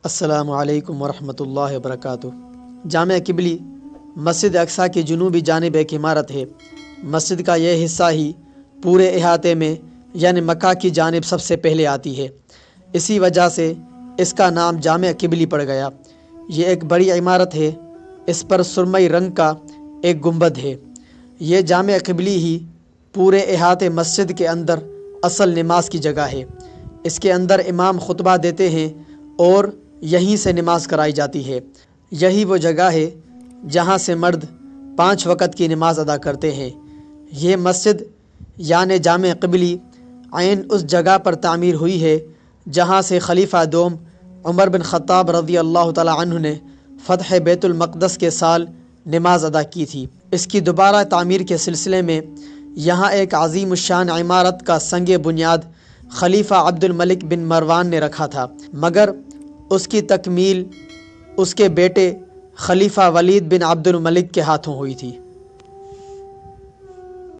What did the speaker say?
السلام علیکم ورحمۃ اللہ وبرکاتہ۔ جامع قبلی مسجد اقصیٰ کی جنوبی جانب ایک عمارت ہے۔ مسجد کا یہ حصہ ہی پورے احاطے میں یعنی مکہ کی جانب سب سے پہلے آتی ہے، اسی وجہ سے اس کا نام جامع قبلی پڑ گیا۔ یہ ایک بڑی عمارت ہے، اس پر سرمئی رنگ کا ایک گنبد ہے۔ یہ جامع قبلی ہی پورے احاطے مسجد کے اندر اصل نماز کی جگہ ہے۔ اس کے اندر امام خطبہ دیتے ہیں اور یہیں سے نماز کرائی جاتی ہے۔ یہی وہ جگہ ہے جہاں سے مرد 5 وقت کی نماز ادا کرتے ہیں۔ یہ مسجد یعنی جامع قبلی عین اس جگہ پر تعمیر ہوئی ہے جہاں سے خلیفہ دوم عمر بن خطاب رضی اللہ تعالی عنہ نے فتح بیت المقدس کے سال نماز ادا کی تھی۔ اس کی دوبارہ تعمیر کے سلسلے میں یہاں ایک عظیم الشان عمارت کا سنگ بنیاد خلیفہ عبد الملک بن مروان نے رکھا تھا، مگر اس کی تکمیل اس کے بیٹے خلیفہ ولید بن عبد الملک کے ہاتھوں ہوئی تھی۔